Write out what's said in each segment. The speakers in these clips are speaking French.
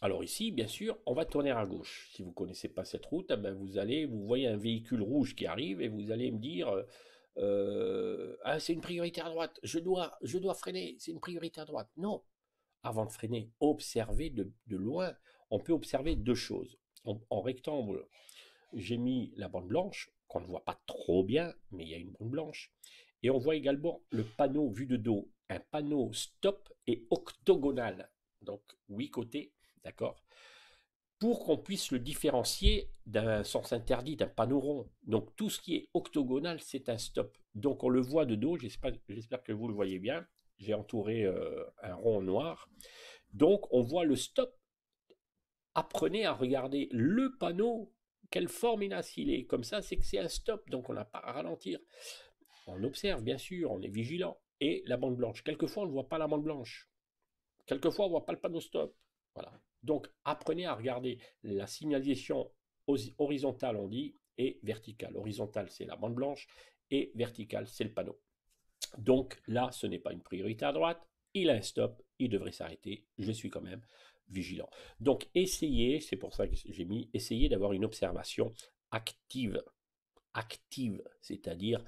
Alors ici, bien sûr, on va tourner à gauche. Si vous ne connaissez pas cette route, eh ben vous voyez un véhicule rouge qui arrive et vous allez me dire, ah, c'est une priorité à droite, je dois freiner, c'est une priorité à droite. Non, avant de freiner, observez de loin. On peut observer deux choses. En rectangle, j'ai mis la bande blanche, qu'on ne voit pas trop bien, mais il y a une bande blanche. Et on voit également le panneau vu de dos, un panneau stop et octogonal. Donc 8 côtés, d'accord, pour qu'on puisse le différencier d'un sens interdit, d'un panneau rond. Donc tout ce qui est octogonal, c'est un stop. Donc on le voit de dos, j'espère que vous le voyez bien. J'ai entouré un rond noir. Donc on voit le stop. Apprenez à regarder le panneau, quelle forme il a. S'il est comme ça, c'est que c'est un stop, donc on n'a pas à ralentir. On observe, bien sûr, on est vigilant. Et la bande blanche. Quelquefois, on ne voit pas la bande blanche. Quelquefois, on ne voit pas le panneau stop. Voilà. Donc, apprenez à regarder la signalisation horizontale, on dit, et verticale. Horizontale, c'est la bande blanche, et verticale, c'est le panneau. Donc là, ce n'est pas une priorité à droite. Il a un stop, il devrait s'arrêter. Je suis quand même vigilant. Donc, essayez, c'est pour ça que j'ai mis, essayez d'avoir une observation active. Active, c'est-à-dire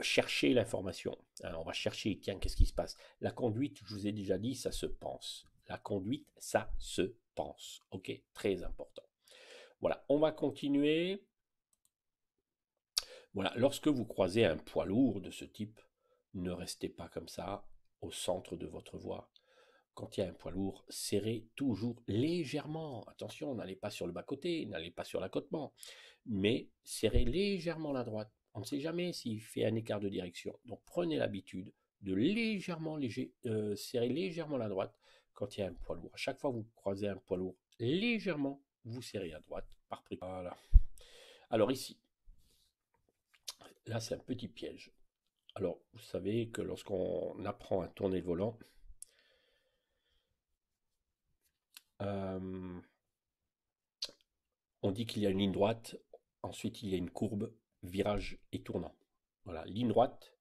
chercher l'information. On va chercher, tiens, qu'est-ce qui se passe? La conduite, je vous ai déjà dit, ça se pense. La conduite, ça se pense. Ok, très important. Voilà, on va continuer. Voilà, lorsque vous croisez un poids lourd de ce type, ne restez pas comme ça au centre de votre voie. Quand il y a un poids lourd, serrez toujours légèrement. Attention, n'allez pas sur le bas-côté, n'allez pas sur l'accotement, mais serrez légèrement la droite. On ne sait jamais s'il fait un écart de direction. Donc prenez l'habitude de serrer légèrement la droite quand il y a un poids lourd. À chaque fois que vous croisez un poids lourd, légèrement, vous serrez à droite par prix. Voilà. Alors ici, là c'est un petit piège. Alors vous savez que lorsqu'on apprend à tourner le volant, euh, on dit qu'il y a une ligne droite, ensuite il y a une courbe, virage et tournant. Voilà, ligne droite,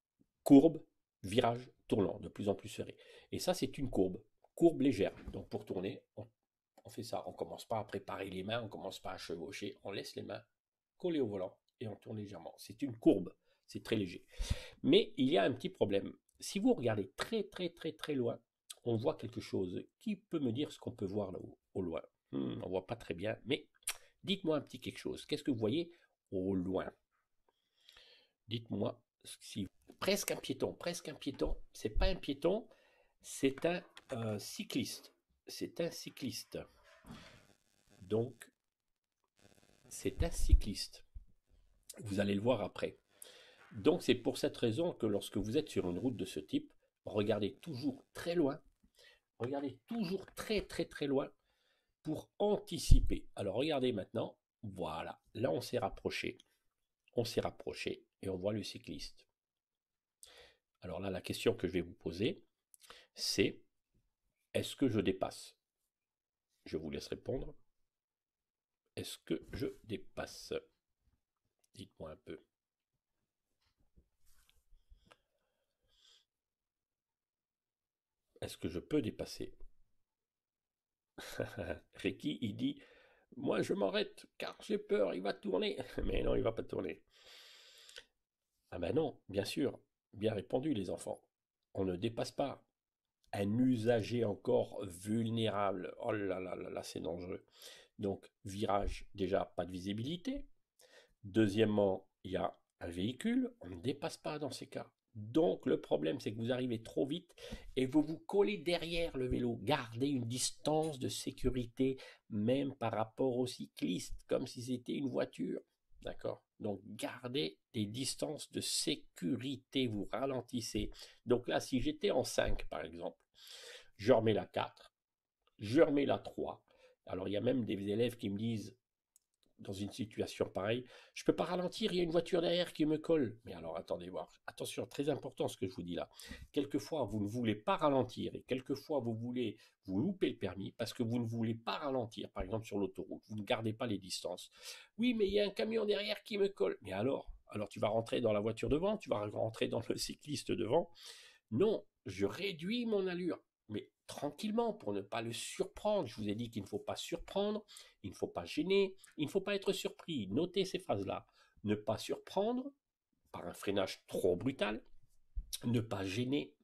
courbe, virage, tournant, de plus en plus serré. Et ça, c'est une courbe, courbe légère. Donc pour tourner, on fait ça. On ne commence pas à préparer les mains, on ne commence pas à chevaucher, on laisse les mains collées au volant et on tourne légèrement. C'est une courbe, c'est très léger. Mais il y a un petit problème. Si vous regardez très très très très loin, on voit quelque chose. Qui peut me dire ce qu'on peut voir là au loin? On ne voit pas très bien, mais dites-moi un petit quelque chose. Qu'est-ce que vous voyez au loin? Dites-moi si presque un piéton. Presque un piéton. C'est pas un piéton, c'est un cycliste. C'est un cycliste. Donc, c'est un cycliste. Vous allez le voir après. Donc, c'est pour cette raison que lorsque vous êtes sur une route de ce type, regardez toujours très loin. Regardez toujours très très très loin pour anticiper. Alors, regardez maintenant. Voilà. Là, on s'est rapproché. On s'est rapproché et on voit le cycliste. Alors là, la question que je vais vous poser, c'est est-ce que je dépasse? Je vous laisse répondre. Est-ce que je dépasse? Dites-moi un peu. Est-ce que je peux dépasser? Ricky, il dit, moi je m'arrête car j'ai peur, il va tourner. Mais non, il va pas tourner. Ah ben non, bien sûr, bien répondu les enfants. On ne dépasse pas. Un usager encore vulnérable. Oh là là là là, c'est dangereux. Donc, virage, déjà, pas de visibilité. Deuxièmement, il y a un véhicule, on ne dépasse pas dans ces cas. Donc le problème, c'est que vous arrivez trop vite et vous vous collez derrière le vélo. Gardez une distance de sécurité, même par rapport au cycliste, comme si c'était une voiture. D'accord? Donc gardez des distances de sécurité, vous ralentissez. Donc là, si j'étais en 5, par exemple, je remets la 4, je remets la 3. Alors il y a même des élèves qui me disent, dans une situation pareille, je ne peux pas ralentir, il y a une voiture derrière qui me colle. Mais alors attendez voir, attention, très important ce que je vous dis là. Quelquefois, vous ne voulez pas ralentir et quelquefois, vous voulez vous louper le permis parce que vous ne voulez pas ralentir, par exemple sur l'autoroute, vous ne gardez pas les distances. Oui, mais il y a un camion derrière qui me colle. Mais alors tu vas rentrer dans la voiture devant, tu vas rentrer dans le cycliste devant. Non, je réduis mon allure. mais tranquillement, pour ne pas le surprendre. Je vous ai dit qu'il ne faut pas surprendre, il ne faut pas gêner, il ne faut pas être surpris. Notez ces phrases-là. Ne pas surprendre par un freinage trop brutal, ne pas gêner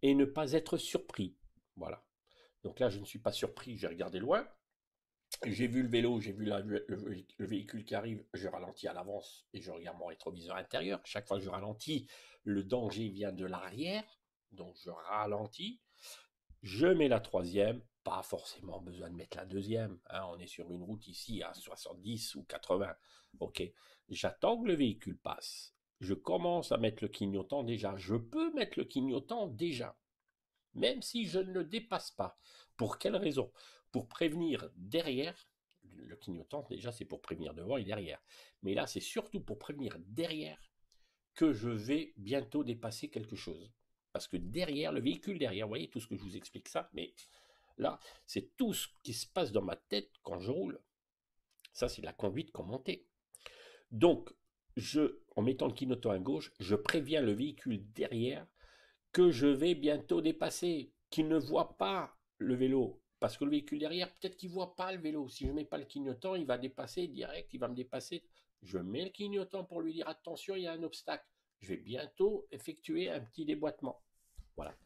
et ne pas être surpris. Voilà. Donc là, je ne suis pas surpris, j'ai regardé loin. J'ai vu le vélo, j'ai vu le véhicule qui arrive, je ralentis à l'avance et je regarde mon rétroviseur intérieur. Chaque fois que je ralentis, le danger vient de l'arrière, donc je ralentis. Je mets la troisième, pas forcément besoin de mettre la deuxième. Hein, on est sur une route ici à 70 ou 80. Ok, j'attends que le véhicule passe. Je commence à mettre le clignotant déjà. Je peux mettre le clignotant déjà, même si je ne le dépasse pas. Pour quelle raison? Pour prévenir derrière. Le clignotant, déjà, c'est pour prévenir devant et derrière. Mais là, c'est surtout pour prévenir derrière que je vais bientôt dépasser quelque chose. Parce que derrière, le véhicule derrière, vous voyez tout ce que je vous explique ça, mais là, c'est tout ce qui se passe dans ma tête quand je roule. Ça, c'est la conduite commentée. Donc, en mettant le clignotant à gauche, je préviens le véhicule derrière que je vais bientôt dépasser, qu'il ne voit pas le vélo. Parce que le véhicule derrière, peut-être qu'il ne voit pas le vélo. Si je ne mets pas le clignotant, il va dépasser direct, il va me dépasser. Je mets le clignotant pour lui dire attention, il y a un obstacle. Je vais bientôt effectuer un petit déboîtement. Voilà.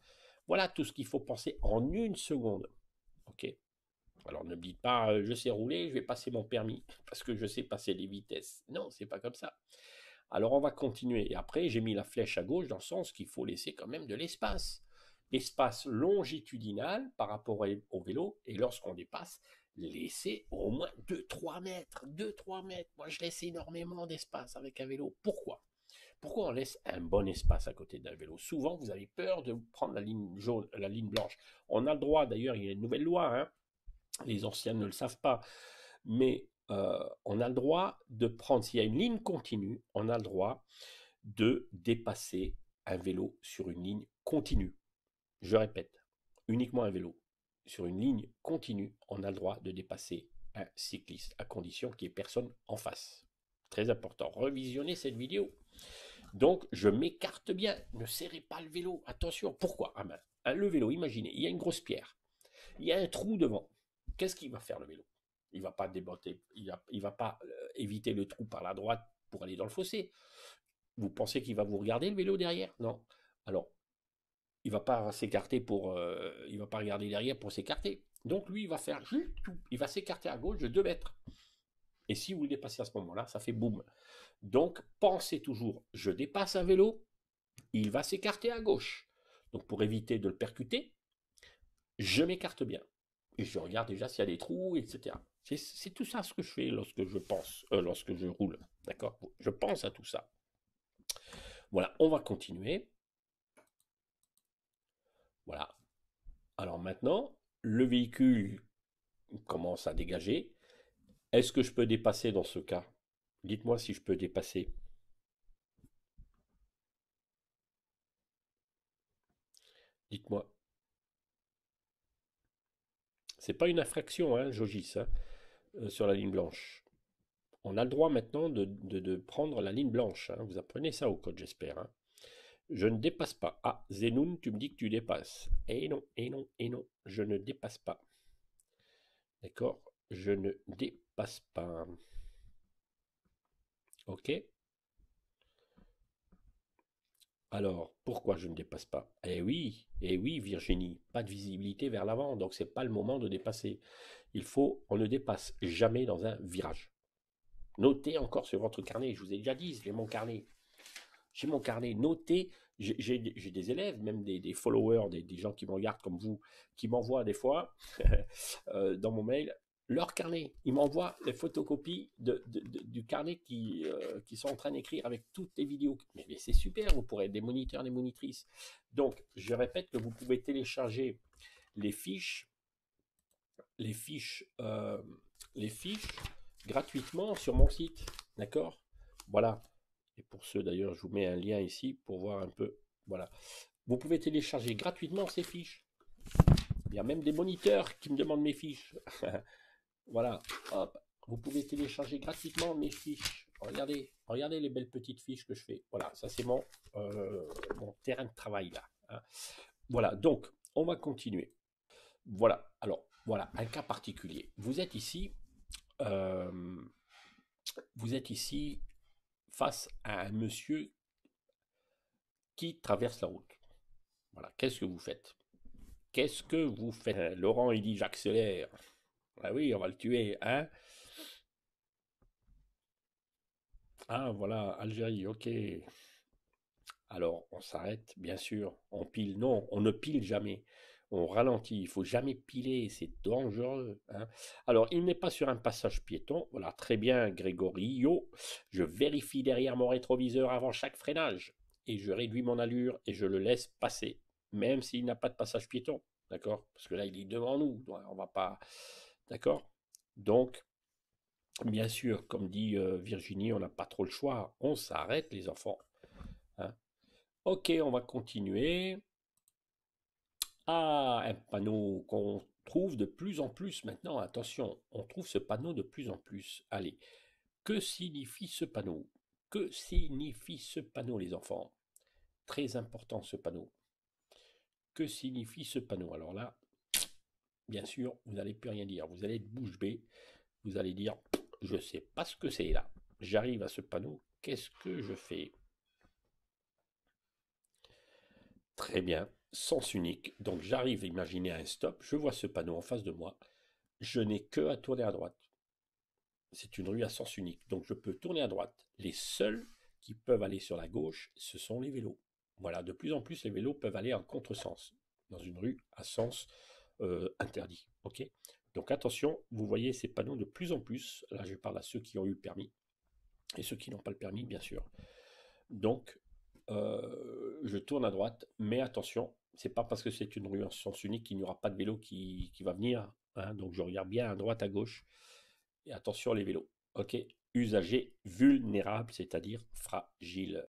Voilà tout ce qu'il faut penser en une seconde. Ok. Alors ne me dites pas je sais rouler, je vais passer mon permis parce que je sais passer les vitesses. Non, c'est pas comme ça. Alors on va continuer. Et après, j'ai mis la flèche à gauche dans le sens qu'il faut laisser quand même de l'espace. Espace longitudinal par rapport au vélo. Et lorsqu'on dépasse, laissez au moins 2-3 mètres. 2-3 mètres. Moi, je laisse énormément d'espace avec un vélo. Pourquoi? Pourquoi on laisse un bon espace à côté d'un vélo? Souvent, vous avez peur de prendre la ligne jaune, la ligne blanche. On a le droit, d'ailleurs, il y a une nouvelle loi, hein, les anciens ne le savent pas, mais on a le droit de prendre, s'il y a une ligne continue, on a le droit de dépasser un vélo sur une ligne continue. Je répète, uniquement un vélo. Sur une ligne continue, on a le droit de dépasser un cycliste, à condition qu'il n'y ait personne en face. Très important, revisionnez cette vidéo. Donc, je m'écarte bien. Ne serrez pas le vélo. Attention. Pourquoi? Ah ben, le vélo, imaginez, il y a une grosse pierre. Il y a un trou devant. Qu'est-ce qu'il va faire le vélo? Il ne va pas déboîter. Il va pas éviter le trou par la droite pour aller dans le fossé. Vous pensez qu'il va vous regarder le vélo derrière? Non. Alors, il ne va pas s'écarter il va pas regarder derrière pour s'écarter. Donc, lui, il va faire juste tout. Il va s'écarter à gauche de 2 mètres. Et si vous le dépassez à ce moment-là, ça fait boum. Donc, pensez toujours, je dépasse un vélo, il va s'écarter à gauche. Donc, pour éviter de le percuter, je m'écarte bien. Et je regarde déjà s'il y a des trous, etc. C'est tout ça ce que je fais lorsque je pense, lorsque je roule. D'accord? Je pense à tout ça. Voilà, on va continuer. Voilà. Alors maintenant, le véhicule commence à dégager. Est-ce que je peux dépasser dans ce cas? Dites-moi si je peux dépasser. Dites-moi. C'est pas une infraction, hein, Jogis, hein, sur la ligne blanche. On a le droit maintenant de prendre la ligne blanche. Hein. Vous apprenez ça au code, j'espère. Hein. Je ne dépasse pas. Ah, Zenoun, tu me dis que tu dépasses. Et non, et non, et non. Je ne dépasse pas. D'accord? Je ne dépasse pas. Ok? Alors, pourquoi je ne dépasse pas? Eh oui, Virginie, pas de visibilité vers l'avant, donc c'est pas le moment de dépasser. On ne dépasse jamais dans un virage. Notez encore sur votre carnet, je vous ai déjà dit, j'ai mon carnet. J'ai mon carnet, notez, j'ai des élèves, même des followers, des gens qui me regardent comme vous, qui m'envoient des fois dans mon mail leur carnet. Ils m'envoient les photocopies du carnet qui sont en train d'écrire avec toutes les vidéos. Mais c'est super, vous pourrez être des moniteurs, des monitrices. Donc, je répète que vous pouvez télécharger les fiches gratuitement sur mon site. D'accord? Voilà. Et pour ceux d'ailleurs, je vous mets un lien ici pour voir un peu. Voilà. Vous pouvez télécharger gratuitement ces fiches. Il y a même des moniteurs qui me demandent mes fiches. Voilà. Hop. Vous pouvez télécharger gratuitement mes fiches. Regardez les belles petites fiches que je fais. Voilà, ça c'est mon terrain de travail là. Hein. Voilà, donc On va continuer. Voilà, alors, voilà, un cas particulier. Euh, vous êtes ici face à un monsieur qui traverse la route. Voilà, qu'est-ce que vous faites? Qu'est-ce que vous faites? Laurent, il dit j'accélère. Ah oui, on va le tuer, hein? Ah, voilà, Algérie, ok. Alors, on s'arrête, bien sûr. On pile. Non, on ne pile jamais. On ralentit. Il faut jamais piler. C'est dangereux, hein. Alors, il n'est pas sur un passage piéton. Voilà, très bien, Grégorio. Je vérifie derrière mon rétroviseur avant chaque freinage. Et je réduis mon allure et je le laisse passer. Même s'il n'a pas de passage piéton. D'accord? Parce que là, il est devant nous. Donc, on va pas. D'accord? Donc, bien sûr, comme dit Virginie, on n'a pas trop le choix. On s'arrête, les enfants, hein. Ok, on va continuer. Ah, un panneau qu'on trouve de plus en plus maintenant. Attention, on trouve ce panneau de plus en plus. Allez, que signifie ce panneau? Que signifie ce panneau, les enfants? Très important ce panneau. Que signifie ce panneau? Alors là, bien sûr, vous n'allez plus rien dire. Vous allez être bouche bée. Vous allez dire, je ne sais pas ce que c'est là. J'arrive à ce panneau. Qu'est-ce que je fais? Très bien, sens unique. Donc j'arrive à imaginer un stop, je vois ce panneau en face de moi, je n'ai que à tourner à droite. C'est une rue à sens unique, donc je peux tourner à droite. Les seuls qui peuvent aller sur la gauche, ce sont les vélos. Voilà, de plus en plus, les vélos peuvent aller en contresens, dans une rue à sens interdit. Ok. Donc attention, vous voyez ces panneaux de plus en plus. Là, je parle à ceux qui ont eu le permis et ceux qui n'ont pas le permis, bien sûr. Donc, je tourne à droite, mais attention, c'est pas parce que c'est une rue en sens unique qu'il n'y aura pas de vélo qui va venir, hein. Donc je regarde bien à droite, à gauche, et attention les vélos. Ok, usagers vulnérables, c'est-à-dire fragiles.